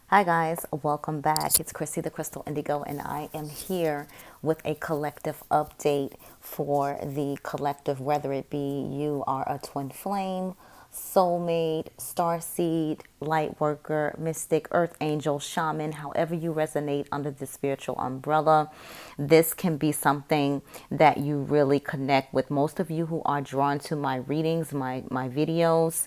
Hi guys, welcome back. It's Chrissy the Crystal Indigo, and I am here with a collective update for the collective, whether it be you are a twin flame, soulmate, starseed, light worker, mystic, earth angel, shaman, however you resonate under the spiritual umbrella. This can be something that you really connect with. Most of you who are drawn to my readings, my videos,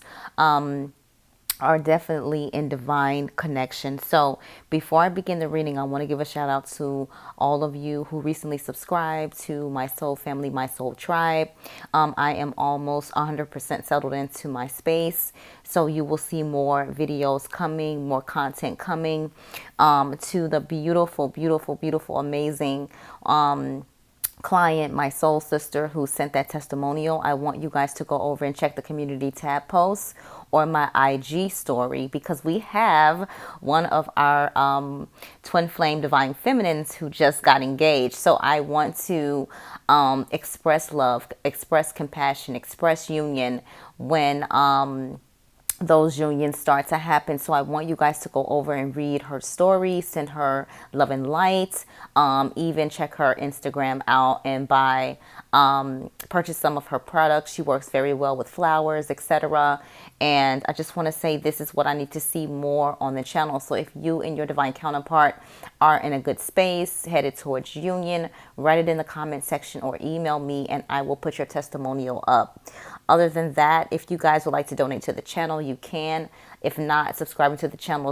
are definitely in divine connection. So before I begin the reading, I want to give a shout out to all of you who recently subscribed to my soul family, my soul tribe. I am almost 100% settled into my space. So you will see more videos coming, more content coming, to the beautiful, beautiful, beautiful, amazing, client, my soul sister who sent that testimonial. I want you guys to go over and check the community tab posts or my IG story, because we have one of our twin flame divine feminines who just got engaged. So I want to express love, express compassion, express union when those unions start to happen. So I want you guys to go over and read her story, send her love and light, even check her Instagram out and buy, purchase some of her products. She works very well with flowers, etc. And I just want to say this is what I need to see more on the channel. So if you and your divine counterpart are in a good space, headed towards union, write it in the comment section or email me and I will put your testimonial up. Other than that, if you guys would like to donate to the channel, you can. If not, subscribing to the channel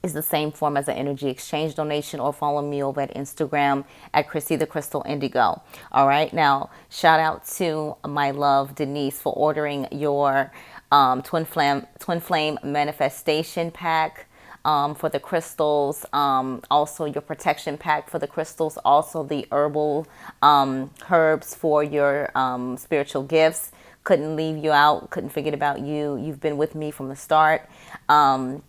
is the same form as an energy exchange donation, or follow me over at Instagram at Chrissy the Crystal Indigo. All right. Now, shout out to my love, Denise, for ordering your twin flame manifestation pack. For the crystals, also your protection pack for the crystals, also the herbal herbs for your spiritual gifts. Couldn't leave you out, couldn't forget about you. You've been with me from the start. And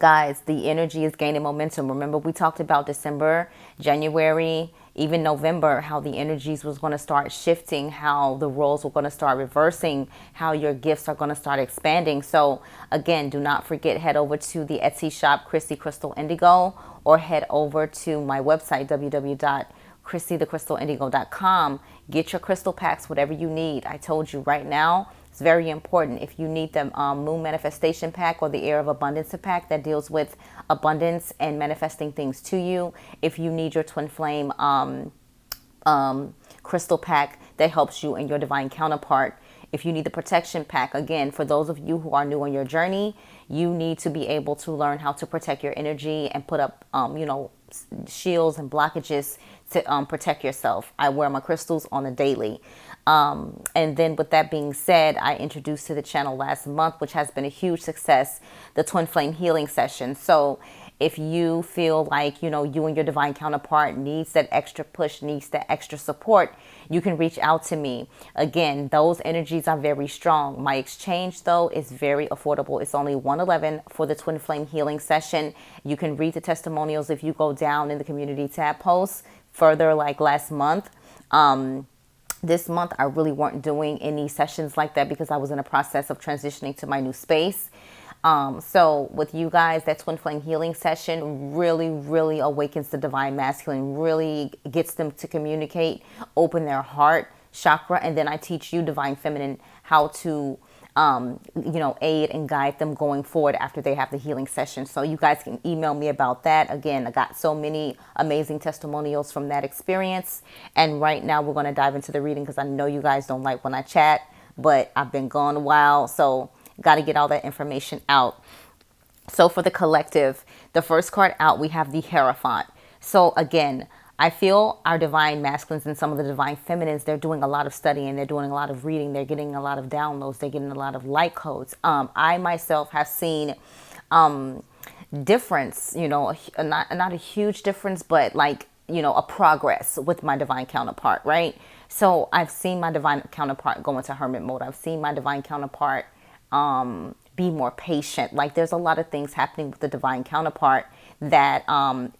guys, the energy is gaining momentum. Remember, we talked about December, January, even November, how the energies was going to start shifting, how the roles were going to start reversing, how your gifts are going to start expanding. So again, do not forget, head over to the Etsy shop, Chrissy Crystal Indigo, or head over to my website, www.chrissythecrystalindigo.com. Get your crystal packs, whatever you need. I told you right now, it's very important. If you need the Moon Manifestation Pack or the Air of Abundance pack that deals with abundance and manifesting things to you. If you need your Twin Flame crystal pack that helps you and your divine counterpart. If you need the protection pack, again, for those of you who are new on your journey, you need to be able to learn how to protect your energy and put up, shields and blockages to protect yourself. I wear my crystals on a daily. And then with that being said, I introduced to the channel last month, which has been a huge success, the Twin Flame Healing Session. So if you feel like, you and your divine counterpart needs that extra push, needs that extra support, you can reach out to me. Again, those energies are very strong. My exchange, though, is very affordable. It's only $111 for the Twin Flame Healing Session. You can read the testimonials if you go down in the community tab posts further, like last month. This month, I really weren't doing any sessions like that because I was in a process of transitioning to my new space. So with you guys, that Twin Flame Healing Session really, really awakens the divine masculine, really gets them to communicate, open their heart chakra. And then I teach you, divine feminine, how to, aid and guide them going forward after they have the healing session. So you guys can email me about that. Again, I got so many amazing testimonials from that experience. And right now we're going to dive into the reading because I know you guys don't like when I chat, but I've been gone a while. So got to get all that information out. So for the collective, the first card out, we have the Hierophant. So again, I feel our divine masculines and some of the divine feminines, they're doing a lot of studying, they're doing a lot of reading, they're getting a lot of downloads, they're getting a lot of light codes. I myself have seen difference, not a huge difference, but like, a progress with my divine counterpart, right? So I've seen my divine counterpart go into hermit mode. I've seen my divine counterpart be more patient. Like there's a lot of things happening with the divine counterpart that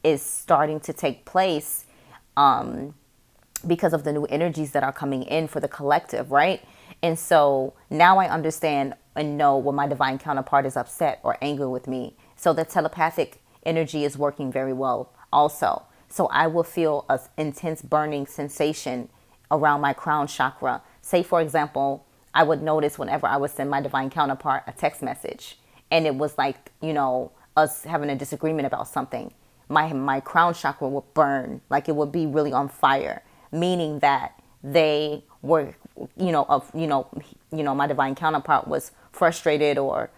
is starting to take place because of the new energies that are coming in for the collective, right? And so now I understand and know when my divine counterpart is upset or angry with me, So the telepathic energy is working very well also. So I will feel an intense burning sensation around my crown chakra. Say, for example, I would notice whenever I would send my divine counterpart a text message and it was like, us having a disagreement about something, my crown chakra would burn, like it would be really on fire, meaning that they were, my divine counterpart was frustrated or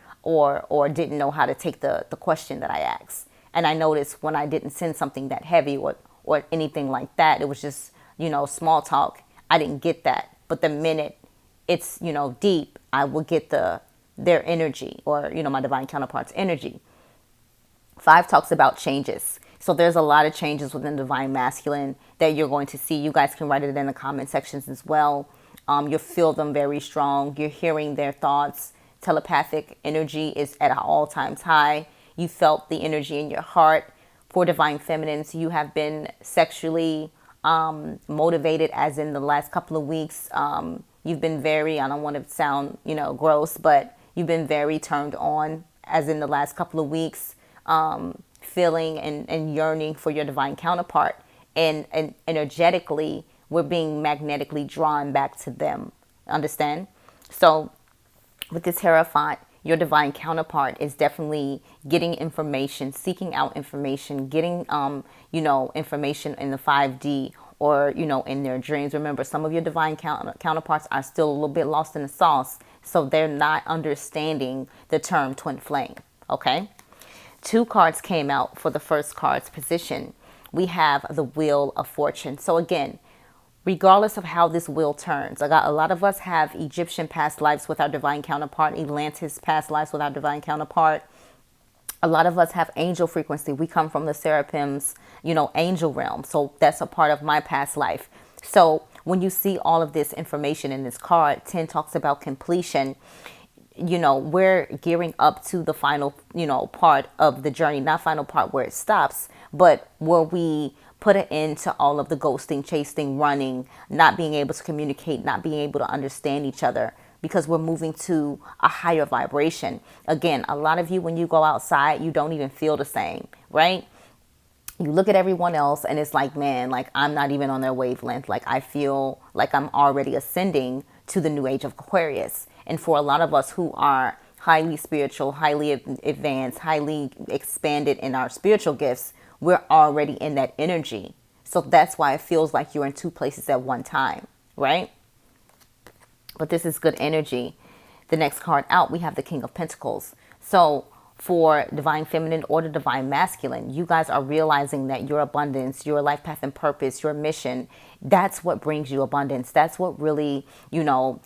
didn't know how to take the question that I asked. And I noticed when I didn't send something that heavy or anything like that, it was just, small talk. I didn't get that. But the minute it's, deep, I will get their energy or, my divine counterpart's energy. 5 talks about changes. So there's a lot of changes within divine masculine that you're going to see. You guys can write it in the comment sections as well. You'll feel them very strong. You're hearing their thoughts. Telepathic energy is at an all-time high. You felt the energy in your heart. For divine feminines, you have been sexually motivated, as in the last couple of weeks. You've been very, I don't want to sound, gross, but you've been very turned on, as in the last couple of weeks, feeling and yearning for your divine counterpart. And energetically, we're being magnetically drawn back to them. Understand? So with this Hierophant, your divine counterpart is definitely getting information, seeking out information, getting, information in the 5D or, in their dreams. Remember, some of your divine counterparts are still a little bit lost in the sauce. So they're not understanding the term twin flame. Okay. 2 cards came out for the first card's position. We have the Wheel of Fortune. So again, regardless of how this wheel turns, a lot of us have Egyptian past lives with our divine counterpart, Atlantis past lives with our divine counterpart. A lot of us have angel frequency. We come from the Seraphim's, angel realm. So that's a part of my past life. So when you see all of this information in this card, 10 talks about completion. We're gearing up to the final, part of the journey, not final part where it stops, but where we put an end to all of the ghosting, chasing, running, not being able to communicate, not being able to understand each other, because we're moving to a higher vibration. Again, a lot of you, when you go outside, you don't even feel the same, right? You look at everyone else and it's like, man, like I'm not even on their wavelength. Like I feel like I'm already ascending to the new age of Aquarius. And for a lot of us who are highly spiritual, highly advanced, highly expanded in our spiritual gifts, we're already in that energy. So that's why it feels like you're in 2 places at one time, right? But this is good energy. The next card out, we have the King of Pentacles. So for divine feminine or the divine masculine, you guys are realizing that your abundance, your life path and purpose, your mission, that's what brings you abundance. That's what really,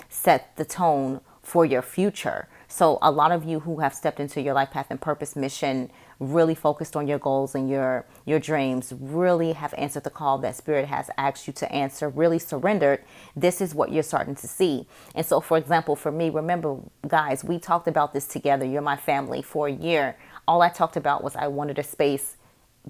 set the tone for your future. So a lot of you who have stepped into your life path and purpose mission, really focused on your goals and your dreams, really have answered the call that Spirit has asked you to answer, really surrendered, this is what you're starting to see. And so, for example, for me, remember, guys, we talked about this together. You're my family for a year. All I talked about was I wanted a space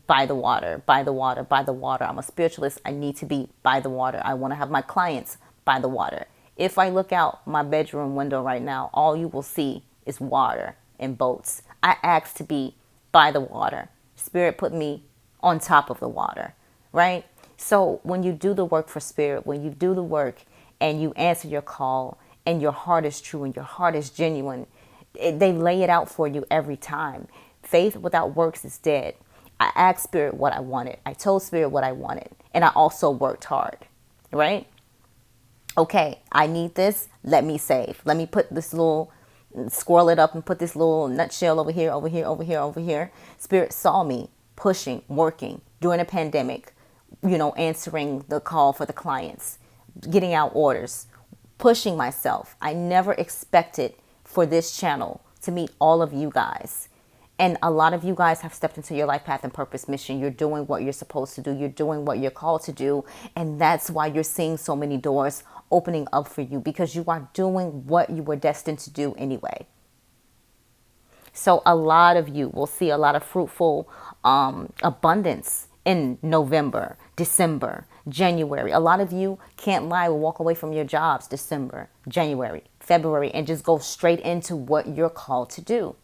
by the water, by the water, by the water. I'm a spiritualist. I need to be by the water. I want to have my clients by the water. If I look out my bedroom window right now, all you will see is water and boats. I asked to be by the water. Spirit put me on top of the water, right? So when you do the work for Spirit, when you do the work and you answer your call and your heart is true and your heart is genuine, they lay it out for you every time. Faith without works is dead. I asked Spirit what I wanted. I told Spirit what I wanted. And I also worked hard, right? Okay, I need this. Let me save. Let me put this little, swirl it up and put this little nutshell over here, over here, over here, over here. Spirit saw me pushing, working during a pandemic, answering the call for the clients, getting out orders, pushing myself. I never expected for this channel to meet all of you guys. And a lot of you guys have stepped into your life path and purpose mission. You're doing what you're supposed to do. You're doing what you're called to do. And that's why you're seeing so many doors opening up for you, because you are doing what you were destined to do anyway. So a lot of you will see a lot of fruitful abundance in November, December, January. A lot of you, can't lie, will walk away from your jobs December, January, February, and just go straight into what you're called to do.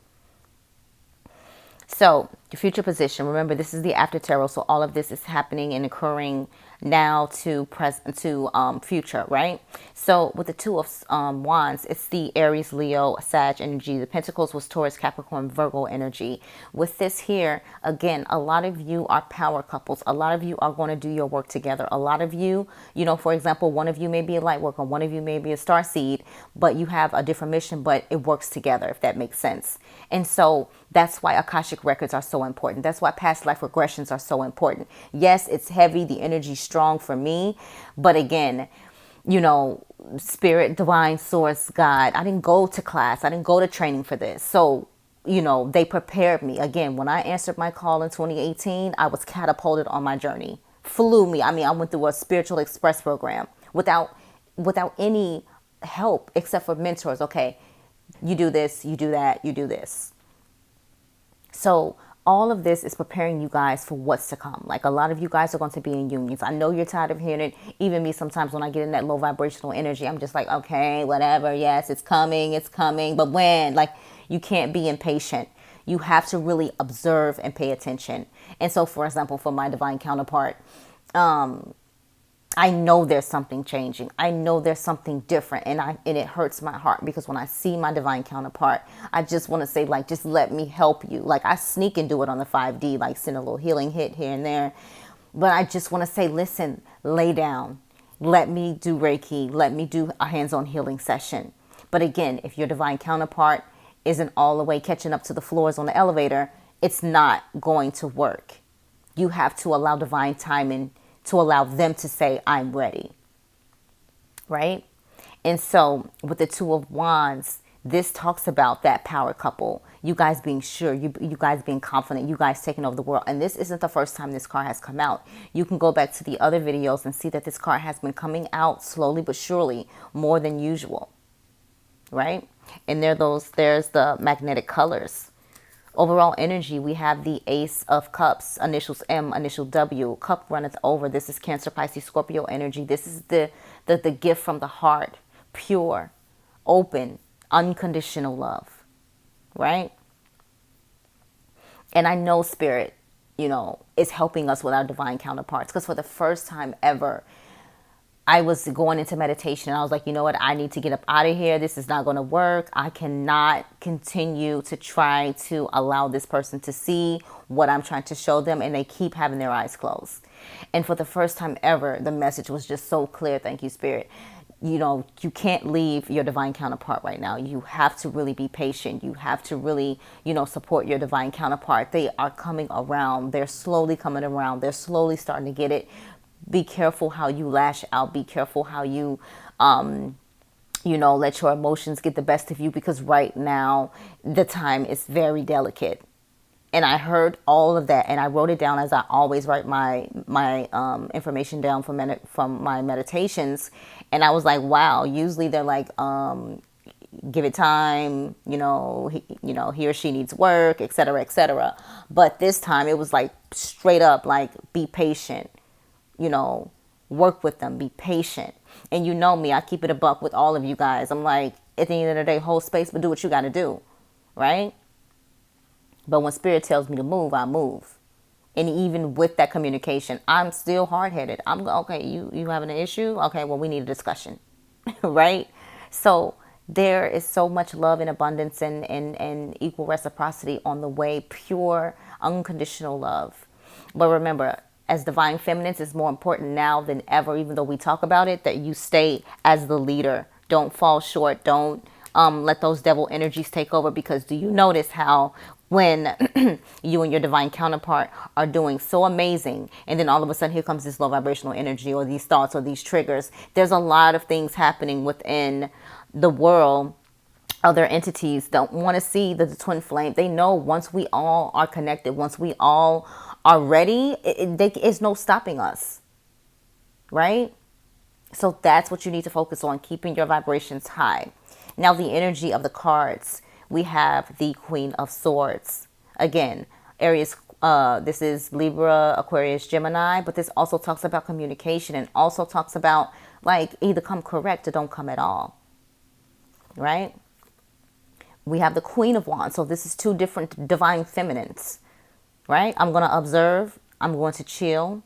So the future position, remember this is the after tarot, so all of this is happening and occurring now to present to future, right? So with the two of wands, it's the Aries, Leo, Sag energy. The Pentacles was Taurus, Capricorn, Virgo energy. With this here, again, a lot of you are power couples. A lot of you are going to do your work together. A lot of you, you know, for example, one of you may be a light worker, one of you may be a star seed, but you have a different mission, but it works together, if that makes sense. And so that's why Akashic records are so important. That's why past life regressions are so important. Yes, it's heavy, the energy's strong for me, but again, you know, spirit, divine source, God, I didn't go to class, I didn't go to training for this. So, you know, they prepared me. Again, when I answered my call in 2018, I was catapulted on my journey. Flew me. I mean, I went through a spiritual express program without any help except for mentors. Okay, you do this, you do that, you do this. So all of this is preparing you guys for what's to come. Like, a lot of you guys are going to be in unions. I know you're tired of hearing it. Even me, sometimes when I get in that low vibrational energy, I'm just like, okay, whatever. Yes, it's coming. It's coming. But when? Like, you can't be impatient. You have to really observe and pay attention. And so, for example, for my divine counterpart, I know there's something changing. I know there's something different, and it hurts my heart because when I see my divine counterpart, I just want to say, like, just let me help you. Like, I sneak and do it on the 5D, like send a little healing hit here and there. But I just want to say, listen, lay down. Let me do Reiki. Let me do a hands-on healing session. But again, if your divine counterpart isn't all the way catching up to the floors on the elevator, it's not going to work. You have to allow divine timing to allow them to say, I'm ready, right? And so with the Two of Wands, this talks about that power couple, you guys being sure, you guys being confident, you guys taking over the world. And this isn't the first time this card has come out. You can go back to the other videos and see that this card has been coming out slowly but surely, more than usual, right? And there's the magnetic colors. Overall energy, we have the Ace of Cups, initials M, initial W, cup runneth over. This is Cancer, Pisces, Scorpio energy. This is the gift from the heart, pure, open, unconditional love, right? And I know Spirit, you know, is helping us with our divine counterparts, because for the first time ever, I was going into meditation and I was like, you know what? I need to get up out of here. This is not going to work. I cannot continue to try to allow this person to see what I'm trying to show them. And they keep having their eyes closed. And for the first time ever, the message was just so clear. Thank you, Spirit. You know, you can't leave your divine counterpart right now. You have to really be patient. You have to really, you know, support your divine counterpart. They are coming around. They're slowly coming around. They're slowly starting to get it. Be careful how you lash out. Be careful how you, you know, let your emotions get the best of you, because right now the time is very delicate. And I heard all of that, and I wrote it down, as I always write my information down from my meditations. And I was like, wow. Usually they're like, give it time. You know, he or she needs work, etc., etc. But this time it was like straight up, like, be patient. You know, work with them, be patient. And you know me, I keep it a buck with all of you guys. I'm like, at the end of the day, hold space, but do what you got to do, right? But when Spirit tells me to move, I move. And even with that communication, I'm still hard-headed. I'm okay, you having an issue? Okay, well, we need a discussion, right? So there is so much love and abundance and equal reciprocity on the way, pure, unconditional love. But remember, as divine feminines, it's more important now than ever, even though we talk about it, that you stay as the leader. Don't fall short. Don't let those devil energies take over, because do you notice how when you and your divine counterpart are doing so amazing, and then all of a sudden here comes this low vibrational energy or these thoughts or these triggers, there's a lot of things happening within the world. Other entities don't want to see the twin flame. They know once we all are connected, once we all are ready, it's no stopping us, right? So that's what you need to focus on, keeping your vibrations high. Now, the energy of the cards, we have the Queen of Swords. Again, Aries, this is Libra, Aquarius, Gemini, but this also talks about communication, and also talks about, like, either come correct or don't come at all, right? We have the Queen of Wands. So this is two different divine feminines. right? I'm going to observe. I'm going to chill.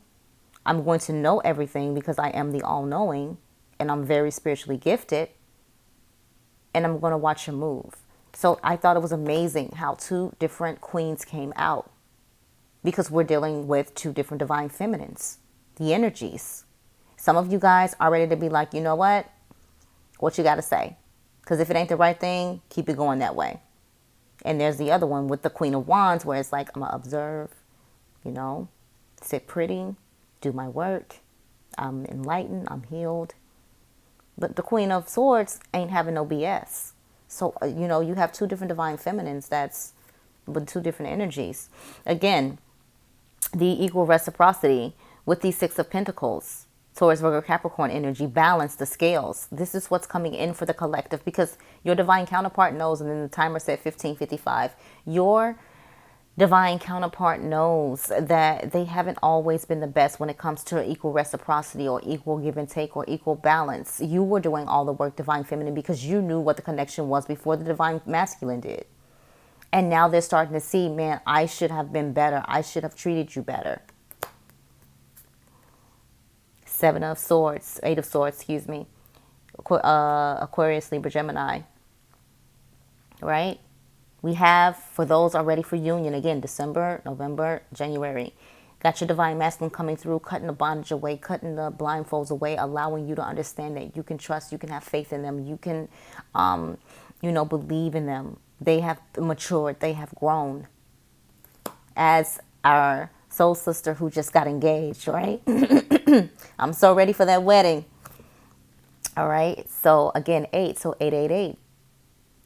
I'm going to know everything because I am the all-knowing and I'm very spiritually gifted. And I'm going to watch her move. So I thought it was amazing how two different queens came out because we're dealing with two different divine feminines, the energies. Some of you guys are ready to be like, you know what? What you got to say? Because if it ain't the right thing, keep it going that way. And there's the other one with the Queen of Wands where it's like, I'm going to observe, you know, sit pretty, do my work. I'm enlightened, I'm healed. But the Queen of Swords ain't having no BS. So, you know, you have two different divine feminines that's with two different energies. Again, the equal reciprocity with the Six of Pentacles, Taurus, Virgo, Capricorn energy, balance the scales. This is what's coming in for the collective because your divine counterpart knows, and then the timer said 15:55. Your divine counterpart knows that they haven't always been the best when it comes to equal reciprocity or equal give and take or equal balance. You were doing all the work, divine feminine, because you knew what the connection was before the divine masculine did. And now they're starting to see, man, I should have been better. I should have treated you better. Seven of Swords, Eight of Swords, excuse me. Aquarius, Libra, Gemini. Right? We have, for those are ready for union, again, December, November, January. Got your divine masculine coming through, cutting the bondage away, cutting the blindfolds away, allowing you to understand that you can trust, you can have faith in them, you can, you know, believe in them. They have matured, they have grown. As our soul sister who just got engaged, right? I'm so ready for that wedding. All right. So again, 8. So 888.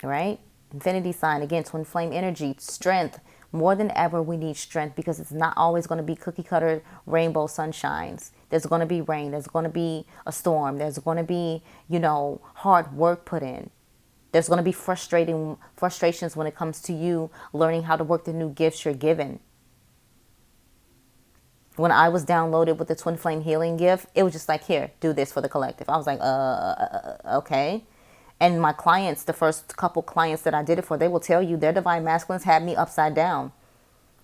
All right. Infinity sign. Again, twin flame energy. Strength. More than ever, we need strength because it's not always going to be cookie cutter rainbow sunshines. There's going to be rain. There's going to be a storm. There's going to be, you know, hard work put in. There's going to be frustrations when it comes to you learning how to work the new gifts you're given. When I was downloaded with the twin flame healing gift, it was just like, here, do this for the collective. I was like, okay. And my clients, the first couple clients that I did it for, they will tell you their divine masculines had me upside down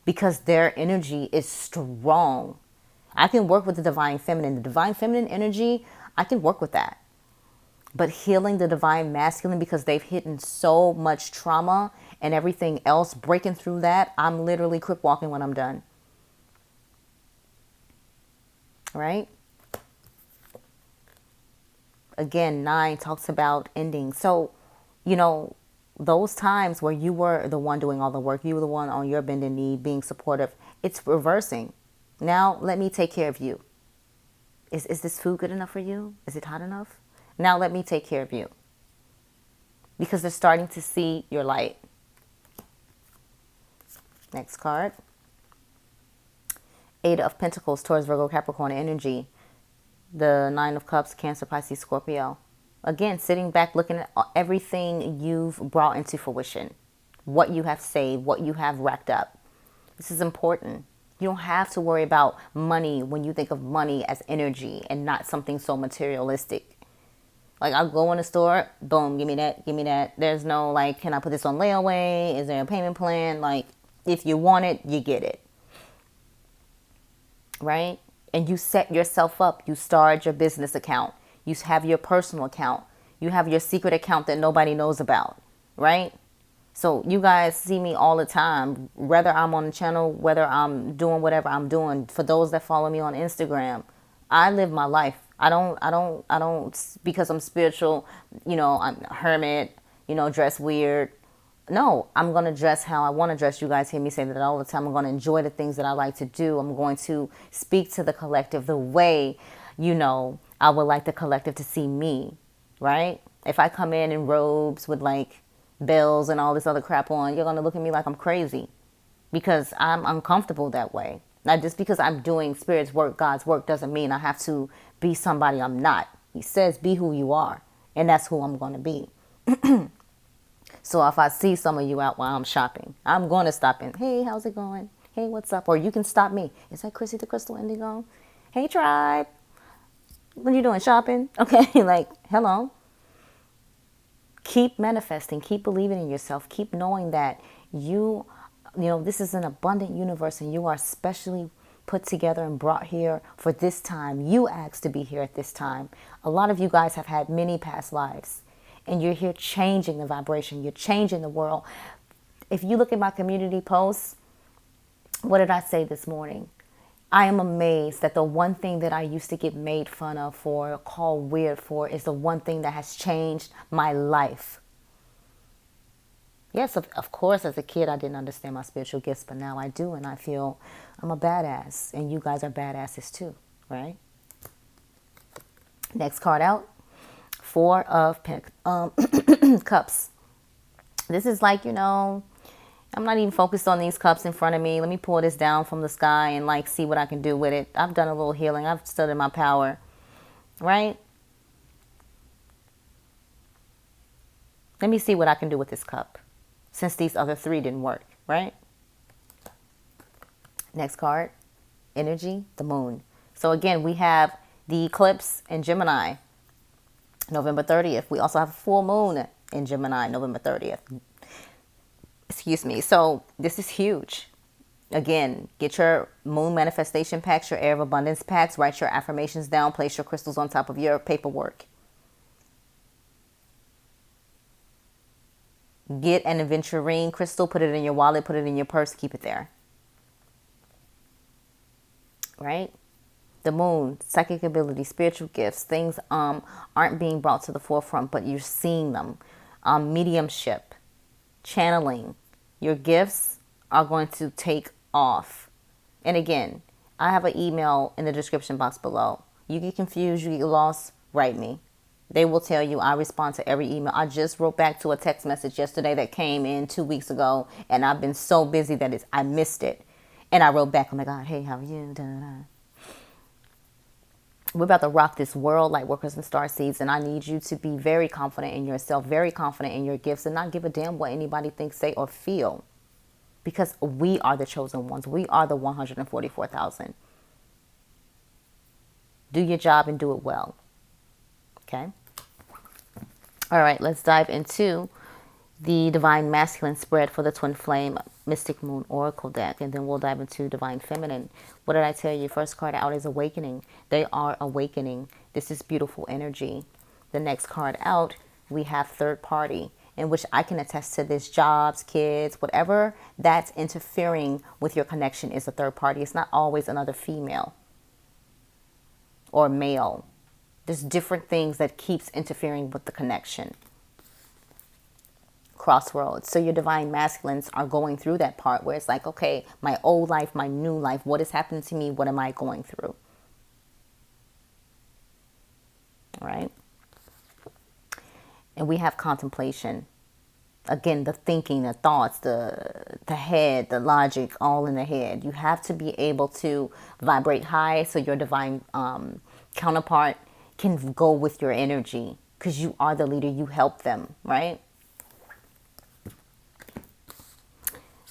because their energy is strong. I can work with the divine feminine. The divine feminine energy, I can work with that. But healing the divine masculine because they've hidden so much trauma and everything else, breaking through that, I'm literally crip walking when I'm done. Right? Again, 9 talks about ending. So, you know, those times where you were the one doing all the work, you were the one on your bended knee being supportive, it's reversing. Now, let me take care of you. Is this food good enough for you? Is it hot enough? Now, let me take care of you. Because they're starting to see your light. Next card. 8 of Pentacles, Taurus, Virgo, Capricorn energy. The 9 of Cups, Cancer, Pisces, Scorpio. Again, sitting back, looking at everything you've brought into fruition. What you have saved, what you have racked up. This is important. You don't have to worry about money when you think of money as energy and not something so materialistic. Like, I'll go in the store, boom, give me that, give me that. There's no, like, can I put this on layaway? Is there a payment plan? Like, if you want it, you get it. Right? And you set yourself up. You start your business account. You have your personal account. You have your secret account that nobody knows about. Right? So you guys see me all the time, whether I'm on the channel, whether I'm doing whatever I'm doing. For those that follow me on Instagram, I live my life. I don't, because I'm spiritual, you know, I'm a hermit, you know, dress weird. No, I'm going to dress how I want to dress. You guys hear me say that all the time. I'm going to enjoy the things that I like to do. I'm going to speak to the collective the way, you know, I would like the collective to see me, right? If I come in robes with like bells and all this other crap on, you're going to look at me like I'm crazy because I'm uncomfortable that way. Now, just because I'm doing Spirit's work, God's work, doesn't mean I have to be somebody I'm not. He says, be who you are. And that's who I'm going to be. So if I see some of you out while I'm shopping, I'm going to stop in. Hey, how's it going? Hey, what's up? Or you can stop me. Is that Chrissy the Crystal Indigo? Hey, tribe. What are you doing? Shopping? Okay, like, hello. Keep manifesting. Keep believing in yourself. Keep knowing that you You know, this is an abundant universe and you are specially put together and brought here for this time. You asked to be here at this time. A lot of you guys have had many past lives and you're here changing the vibration. You're changing the world. If you look at my community posts, what did I say this morning? I am amazed that the one thing that I used to get made fun of for, called weird for, is the one thing that has changed my life. Yes, of course, as a kid, I didn't understand my spiritual gifts, but now I do, and I feel I'm a badass, and you guys are badasses too, right? Next card out, Four of Cups. This is like, you know, I'm not even focused on these cups in front of me. Let me pull this down from the sky and like see what I can do with it. I've done a little healing. I've studied my power, right? Let me see what I can do with this cup, since these other three didn't work, right? Next card, energy, the moon. So again, we have the eclipse in Gemini, November 30th. We also have a full moon in Gemini, November 30th. Excuse me. So this is huge. Again, get your moon manifestation packs, your air of abundance packs, write your affirmations down, place your crystals on top of your paperwork. Get an aventurine crystal, put it in your wallet, put it in your purse, keep it there. Right? The moon, psychic ability, spiritual gifts, things aren't being brought to the forefront, but you're seeing them. Mediumship, channeling. Your gifts are going to take off. And again, I have an email in the description box below. You get confused, you get lost, write me. They will tell you. I respond to every email. I just wrote back to a text message yesterday that came in 2 weeks ago, and I've been so busy that I missed it. And I wrote back, oh my God, hey, how are you? Da, da, da. We're about to rock this world like workers and starseeds, and I need you to be very confident in yourself, very confident in your gifts, and not give a damn what anybody thinks, say, or feel. Because we are the chosen ones. We are the 144,000. Do your job and do it well. Okay? All right, let's dive into the Divine Masculine spread for the Twin Flame Mystic Moon Oracle deck, and then we'll dive into Divine Feminine. What did I tell you? First card out is Awakening. They are awakening. This is beautiful energy. The next card out, we have Third Party, in which I can attest to this. Jobs, kids, whatever that's interfering with your connection is a third party. It's not always another female or male. There's different things that keeps interfering with the connection. Crossroads. So your Divine Masculines are going through that part where it's like, okay, my old life, my new life, what is happening to me? What am I going through? All right. And we have contemplation. Again, the thinking, the thoughts, the head, the logic, all in the head. You have to be able to vibrate high so your divine counterpart can go with your energy, because you are the leader. You help them, right?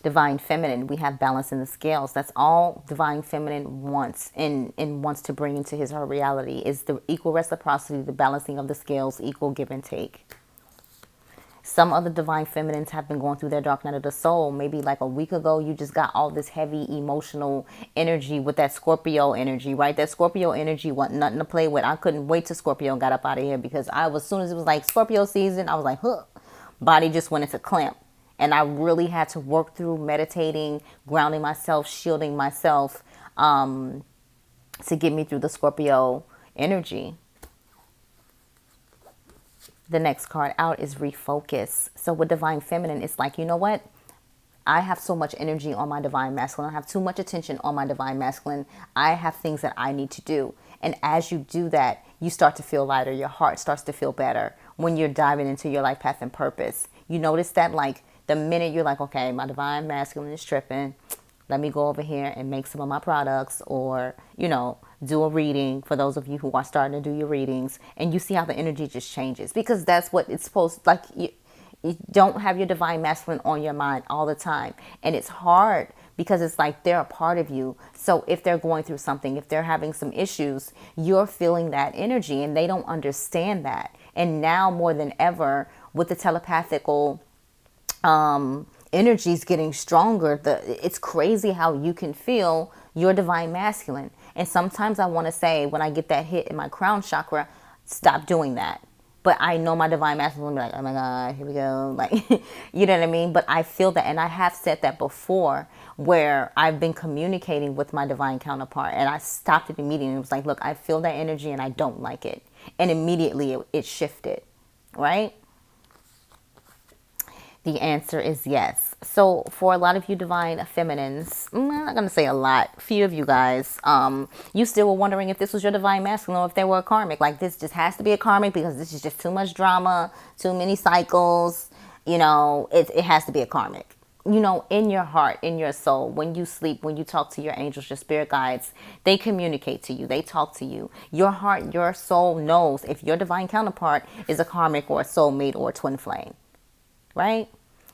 Divine Feminine, we have balance in the scales. That's all Divine Feminine wants and wants to bring into his or her reality, is the equal reciprocity, the balancing of the scales, equal give and take. Some other Divine Feminines have been going through their dark night of the soul. Maybe like a week ago, you just got all this heavy emotional energy with that Scorpio energy, right? That Scorpio energy wasn't nothing to play with. I couldn't wait till Scorpio got up out of here, because as soon as it was like Scorpio season, I was like, huh, body just went into clamp. And I really had to work through meditating, grounding myself, shielding myself to get me through the Scorpio energy. The next card out is Refocus. So with Divine Feminine, it's like, you know what? I have so much energy on my Divine Masculine. I have too much attention on my Divine Masculine. I have things that I need to do. And as you do that, you start to feel lighter. Your heart starts to feel better when you're diving into your life path and purpose. You notice that, like, the minute you're like, okay, my Divine Masculine is tripping, let me go over here and make some of my products, or, you know, do a reading for those of you who are starting to do your readings, and you see how the energy just changes, because that's what it's supposed, like, you don't have your Divine Masculine on your mind all the time. And it's hard because it's like they're a part of you. So if they're going through something, if they're having some issues, you're feeling that energy, and they don't understand that. And now more than ever, with the telepathical energy's getting stronger. It's crazy how you can feel your divine masculine. And sometimes I want to say, when I get that hit in my crown chakra, stop doing that. But I know my divine masculine will be like, oh my God, here we go. Like, you know what I mean? But I feel that, and I have said that before, where I've been communicating with my divine counterpart, and I stopped it immediately. It was like, look, I feel that energy and I don't like it. And immediately it shifted, right? The answer is yes. So for a lot of you divine feminines, I'm not going to say a lot, few of you guys, you still were wondering if this was your divine masculine or if they were a karmic. Like, this just has to be a karmic because this is just too much drama, too many cycles. You know, it has to be a karmic. You know, in your heart, in your soul, when you sleep, when you talk to your angels, your spirit guides, they communicate to you. They talk to you. Your heart, your soul knows if your divine counterpart is a karmic or a soulmate or a twin flame. Right?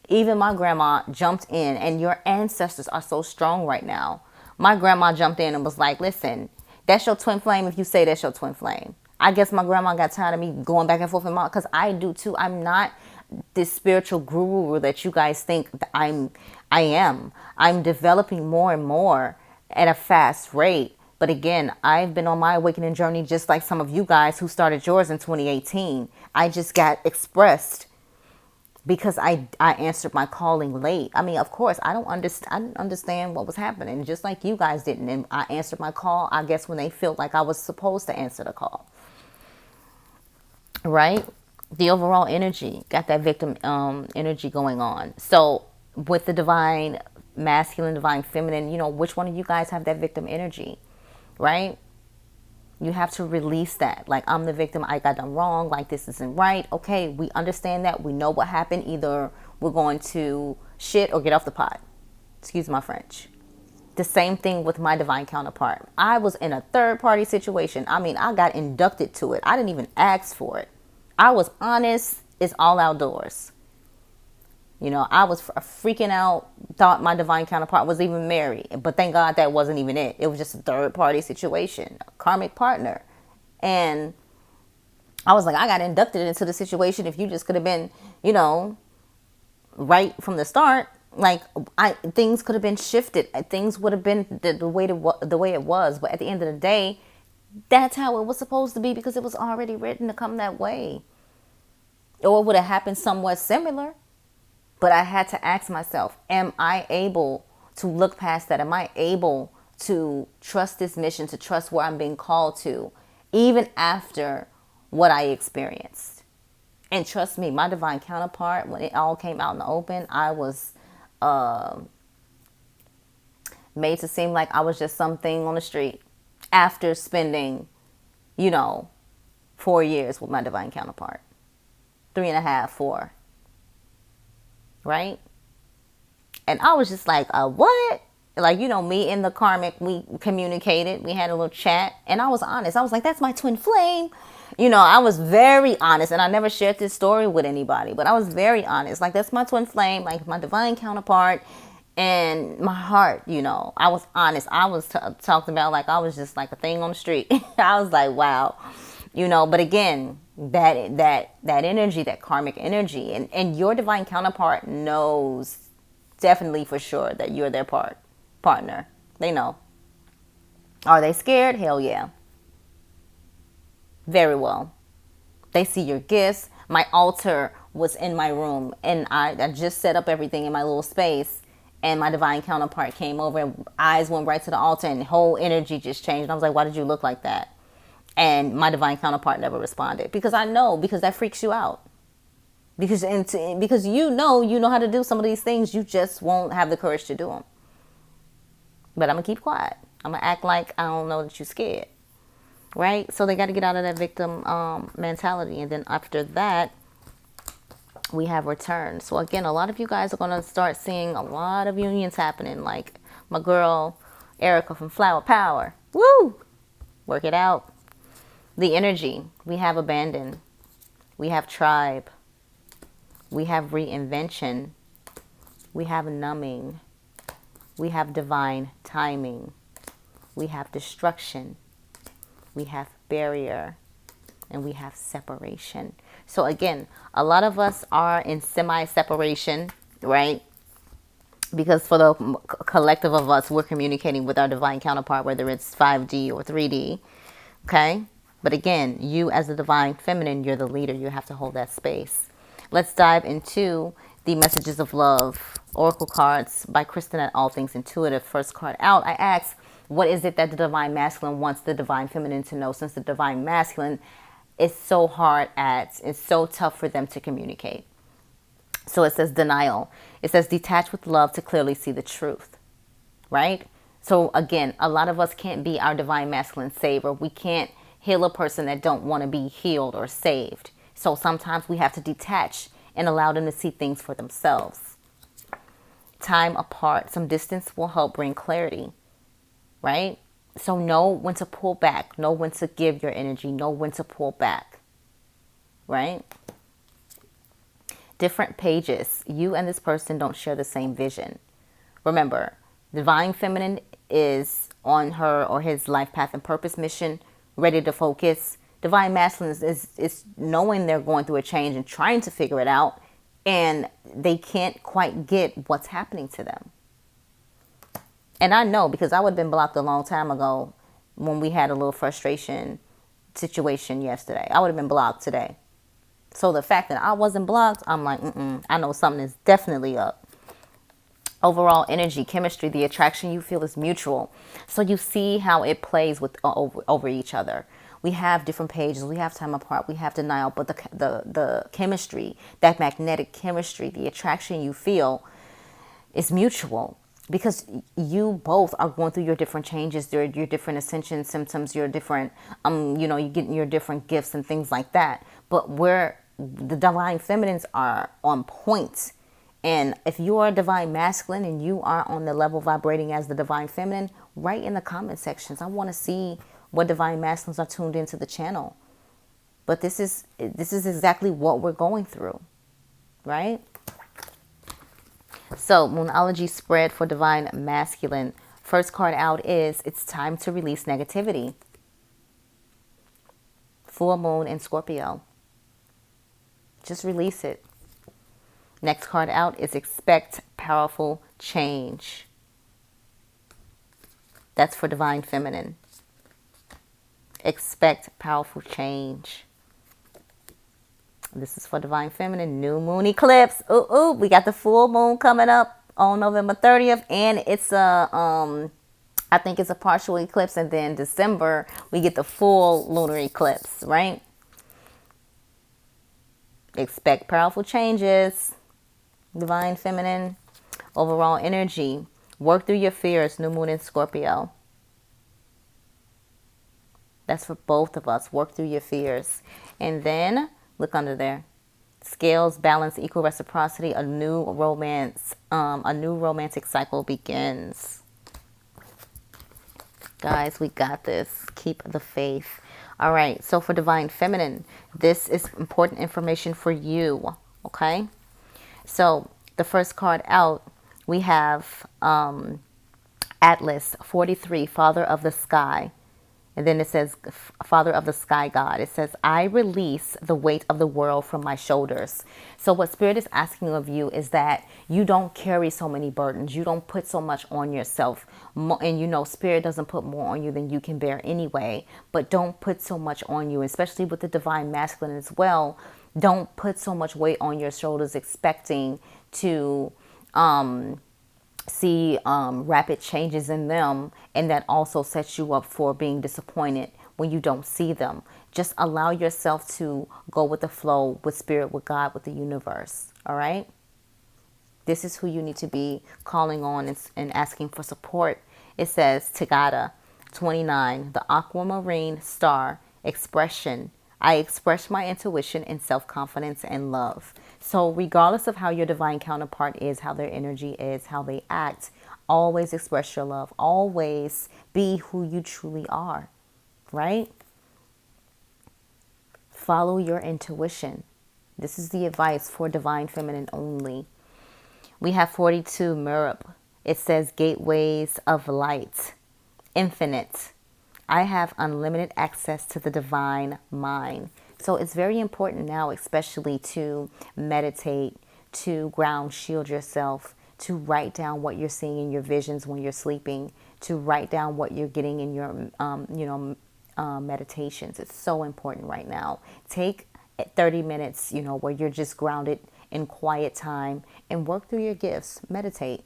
Even my grandma jumped in, and your ancestors are so strong right now. My grandma jumped in and was like, listen, that's your twin flame if you say that's your twin flame. I guess my grandma got tired of me going back and forth in my, because I do too. I'm not this spiritual guru that you guys think that I am. I'm developing more and more at a fast rate. But again, I've been on my awakening journey just like some of you guys who started yours in 2018. I just got expressed because I answered my calling late. I mean, of course, I didn't understand what was happening, just like you guys didn't. And I answered my call, I guess, when they felt like I was supposed to answer the call. Right? The overall energy, got that victim energy going on. So with the divine masculine, divine feminine, you know, which one of you guys have that victim energy? Right? You have to release that. Like, I'm the victim. I got done wrong. Like, this isn't right. Okay, we understand that. We know what happened. Either we're going to shit or get off the pot. Excuse my French. The same thing with my divine counterpart. I was in a third-party situation. I mean, I got inducted to it. I didn't even ask for it. I was honest. It's all outdoors. You know, I was freaking out, thought my divine counterpart was even married. But thank God that wasn't even it. It was just a third-party situation, a karmic partner. And I was like, I got inducted into the situation. If you just could have been, you know, right from the start, like, things could have been shifted. Things would have been the way it was. But at the end of the day, that's how it was supposed to be because it was already written to come that way. Or it would have happened somewhat similar. But I had to ask myself, am I able to look past that? Am I able to trust this mission, to trust where I'm being called to, even after what I experienced? And trust me, my divine counterpart, when it all came out in the open, I was made to seem like I was just something on the street after spending, you know, 4 years with my divine counterpart. 3.5, 4. Right? And I was just like, what? Like, you know, me and the karmic, we communicated. We had a little chat. And I was honest. I was like, that's my twin flame. You know, I was very honest. And I never shared this story with anybody. But I was very honest. Like, that's my twin flame. Like, my divine counterpart. And my heart, you know, I was honest. I was talked about like I was just like a thing on the street. I was like, wow. You know, but again, that energy, that karmic energy, and your divine counterpart knows definitely for sure that you're their partner. They know. Are they scared? Hell yeah. Very well. They see your gifts. My altar was in my room, and I just set up everything in my little space, and my divine counterpart came over, and eyes went right to the altar, and the whole energy just changed. And I was like, why did you look like that? And my divine counterpart never responded because I know, because that freaks you out. Because you know how to do some of these things. You just won't have the courage to do them. But I'm going to keep quiet. I'm going to act like I don't know that you're scared. Right? So they got to get out of that victim mentality. And then after that, we have return. So again, a lot of you guys are going to start seeing a lot of unions happening. Like my girl, Erica from Flower Power. Woo! Work it out. The energy, we have abandon, we have tribe, we have reinvention, we have numbing, we have divine timing, we have destruction, we have barrier, and we have separation. So again, a lot of us are in semi-separation, right? because for the collective of us, we're communicating with our divine counterpart, whether it's 5D or 3D. Okay? But again, you as the divine feminine, you're the leader. You have to hold that space. Let's dive into the messages of love. Oracle cards by Kristen at All Things Intuitive. First card out, I asked, what is it that the divine masculine wants the divine feminine to know? Since the divine masculine is so hard at, it's so tough for them to communicate. So it says denial. It says detach with love to clearly see the truth, right? So again, a lot of us can't be our divine masculine savior. We can't heal a person that don't want to be healed or saved. So sometimes we have to detach and allow them to see things for themselves. Time apart, some distance will help bring clarity, right? So know when to pull back, know when to give your energy, know when to pull back, right? Different pages. You and this person don't share the same vision. Remember, divine feminine is on her or his life path and purpose mission, ready to focus. Divine masculine is knowing they're going through a change and trying to figure it out, and they can't quite get what's happening to them. And I know, because I would have been blocked a long time ago when we had a little frustration situation yesterday. I would have been blocked today. So the fact that I wasn't blocked, I'm like, I know something is definitely up. Overall energy, chemistry, the attraction you feel is mutual. So you see how it plays with over each other. We have different pages, we have time apart, we have denial, but the chemistry, that magnetic chemistry, the attraction you feel is mutual. Because you both are going through your different changes, your different ascension symptoms, your different, you get your different gifts and things like that. But where the divine feminines are on point. And if you are a divine masculine and you are on the level vibrating as the divine feminine, write in the comment sections. I want to see what divine masculines are tuned into the channel. But this is exactly what we're going through, right? So, Moonology spread for divine masculine. First card out is, it's time to release negativity. Full moon in Scorpio. Just release it. Next card out is expect powerful change. That's for divine feminine. Expect powerful change. This is for divine feminine. New moon eclipse. Ooh, we got the full moon coming up on November 30th, and it's a I think it's a partial eclipse, and then December we get the full lunar eclipse, right? Expect powerful changes. Divine feminine. Overall energy. Work through your fears. New moon in Scorpio. That's for both of us. Work through your fears. And then look under there. Scales, balance, equal reciprocity. A new romance, a new romantic cycle begins. Guys, we got this. Keep the faith. All right. So for divine feminine, this is important information for you. Okay. So the first card out, we have Atlas 43, Father of the Sky. And then it says, Father of the Sky God. It says, I release the weight of the world from my shoulders. So what Spirit is asking of you is that you don't carry so many burdens. You don't put so much on yourself. And Spirit doesn't put more on you than you can bear anyway. But don't put so much on you, especially with the divine masculine as well. Don't put so much weight on your shoulders expecting to see rapid changes in them, and that also sets you up for being disappointed when you don't see them. Just allow yourself to go with the flow, with Spirit, with God, with the universe. All right. This is who you need to be calling on and asking for support. It says Tagada 29, the aquamarine star expression. I express my intuition in self-confidence and love. So regardless of how your divine counterpart is, how their energy is, how they act, always express your love. Always be who you truly are, right? Follow your intuition. This is the advice for divine feminine only. We have 42, Merub. It says gateways of light, infinite. I have unlimited access to the divine mind. So it's very important now, especially to meditate, to ground, shield yourself, to write down what you're seeing in your visions when you're sleeping, to write down what you're getting in your, meditations. It's so important right now. Take 30 minutes, where you're just grounded in quiet time and work through your gifts. Meditate.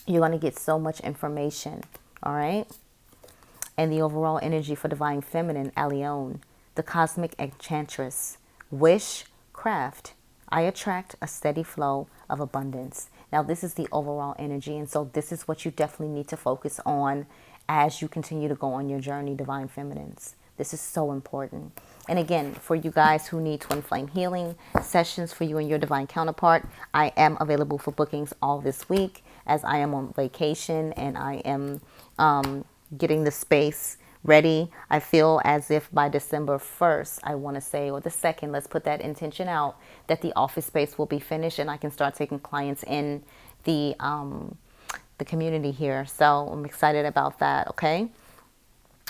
You're going to get so much information. All right. And the overall energy for Divine Feminine, Allione, the Cosmic Enchantress, Wish, Craft. I attract a steady flow of abundance. Now, this is the overall energy. And so this is what you definitely need to focus on as you continue to go on your journey, Divine Feminines. This is so important. And again, for you guys who need twin flame healing sessions for you and your divine counterpart, I am available for bookings all this week as I am on vacation and I am getting the space ready. I feel as if by December 1st, I want to say, or the 2nd, let's put that intention out, that the office space will be finished and I can start taking clients in the community here. So I'm excited about that. Okay.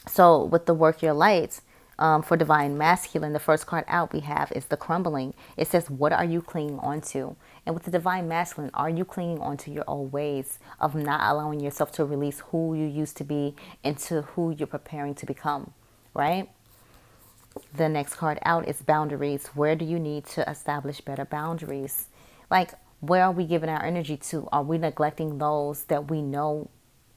So with the Work Your Light, for Divine Masculine, the first card out we have is the Crumbling. It says, what are you clinging on to? And with the Divine Masculine, are you clinging on to your old ways of not allowing yourself to release who you used to be into who you're preparing to become, right? The next card out is Boundaries. Where do you need to establish better boundaries? Like, where are we giving our energy to? Are we neglecting those that we know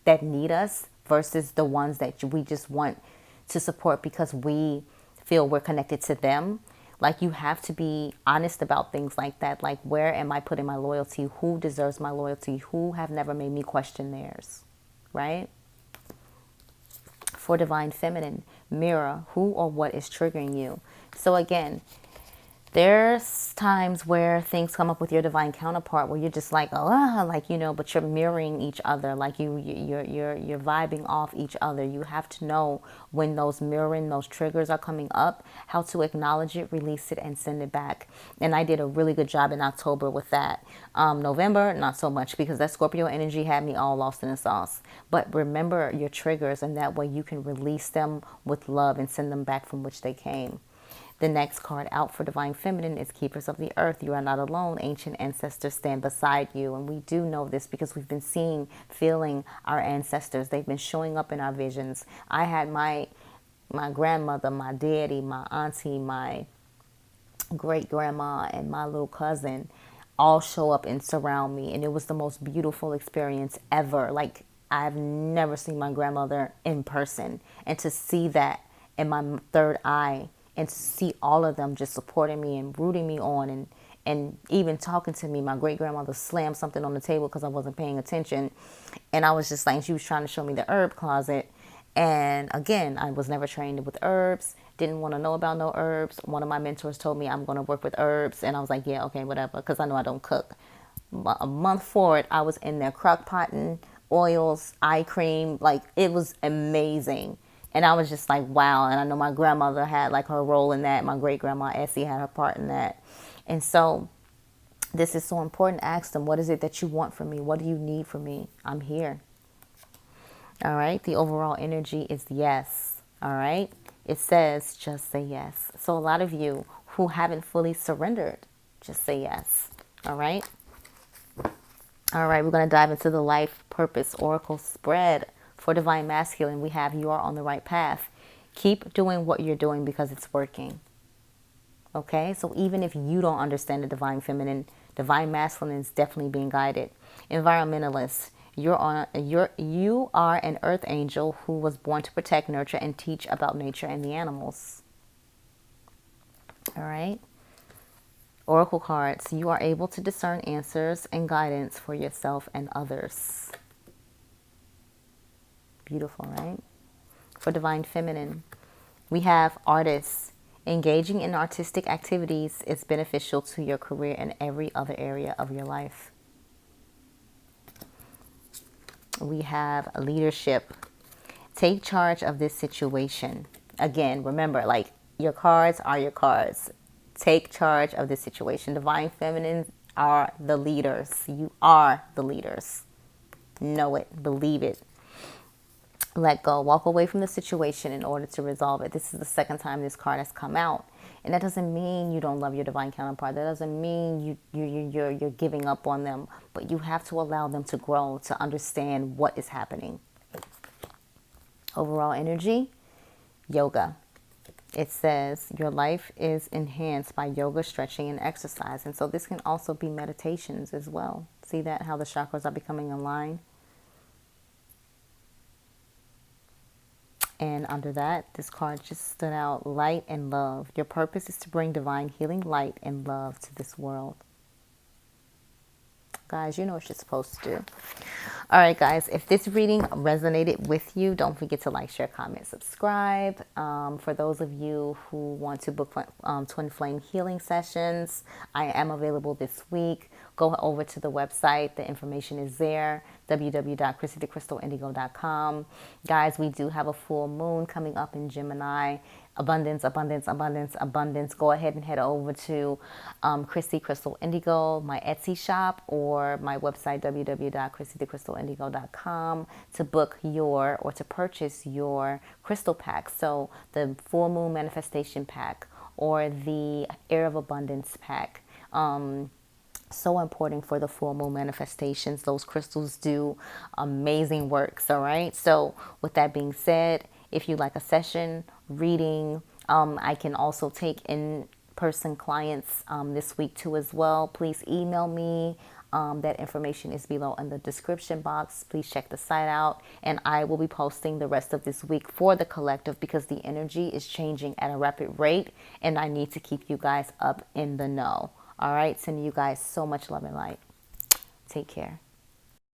that need us versus the ones that we just want to support because we feel we're connected to them? Like, you have to be honest about things like that. Like, where am I putting my loyalty? Who deserves my loyalty? Who have never made me question theirs, right? For Divine Feminine, Mirror, who or what is triggering you? So again, there's times where things come up with your divine counterpart where you're just like, but you're mirroring each other, like you're vibing off each other. You have to know when those triggers are coming up, how to acknowledge it, release it, and send it back. And I did a really good job in October with that. November, not so much, because that Scorpio energy had me all lost in the sauce. But remember your triggers, and that way you can release them with love and send them back from which they came. The next card out for Divine Feminine is Keepers of the Earth. You are not alone. Ancient ancestors stand beside you. And we do know this because we've been feeling our ancestors. They've been showing up in our visions. I had my grandmother, my daddy, my auntie, my great-grandma, and my little cousin all show up and surround me. And it was the most beautiful experience ever. Like, I've never seen my grandmother in person. And to see that in my third eye, and to see all of them just supporting me and rooting me on and even talking to me. My great-grandmother slammed something on the table because I wasn't paying attention. And I was just like, she was trying to show me the herb closet. And again, I was never trained with herbs. Didn't want to know about no herbs. One of my mentors told me I'm going to work with herbs. And I was like, yeah, okay, whatever, because I know I don't cook. A month forward, I was in there crock potting, oils, eye cream. Like, it was amazing. And I was just like, wow. And I know my grandmother had like her role in that. My great grandma Essie had her part in that. And so this is so important. Ask them, what is it that you want from me? What do you need from me? I'm here. All right. The overall energy is yes. All right. It says just say yes. So a lot of you who haven't fully surrendered, just say yes. All right. All right. We're going to dive into the Life Purpose Oracle spread. For Divine Masculine, we have you are on the right path. Keep doing what you're doing because it's working. Okay? So even if you don't understand the Divine Feminine, Divine Masculine is definitely being guided. Environmentalist, you are an earth angel who was born to protect, nurture, and teach about nature and the animals. All right? Oracle cards, you are able to discern answers and guidance for yourself and others. Beautiful, right? For Divine Feminine, we have Artists. Engaging in artistic activities is beneficial to your career and every other area of your life. We have Leadership. Take charge of this situation. Again, remember, like, your cards are your cards. Take charge of this situation. Divine Feminine are the leaders. You are the leaders. Know it. Believe it. Let go. Walk away from the situation in order to resolve it. This is the second time this card has come out. And that doesn't mean you don't love your divine counterpart. That doesn't mean you're giving up on them. But you have to allow them to grow, to understand what is happening. Overall energy, yoga. It says your life is enhanced by yoga, stretching, and exercise. And so this can also be meditations as well. See that, how the chakras are becoming aligned? And under that, this card just stood out, light and love. Your purpose is to bring divine healing, light, and love to this world. Guys, you know what you're supposed to do. All right, guys, if this reading resonated with you, don't forget to like, share, comment, subscribe. For those of you who want to book twin flame healing sessions, I am available this week. Go over to the website. The information is there, www.chrissythecrystalindigo.com. Guys, we do have a full moon coming up in Gemini. Abundance, abundance, abundance, abundance. Go ahead and head over to Chrissy Crystal Indigo, my Etsy shop, or my website, www.chrissythecrystalindigo.com, to book your, or to purchase your crystal pack. So the full moon manifestation pack or the air of abundance pack. So important for the full moon manifestations. Those crystals do amazing works. All right. So with that being said, if you like a session reading, I can also take in-person clients this week too as well. Please email me. That information is below in the description box. Please check the site out, and I will be posting the rest of this week for the collective because the energy is changing at a rapid rate, and I need to keep you guys up in the know. All right, sending you guys so much love and light. Take care.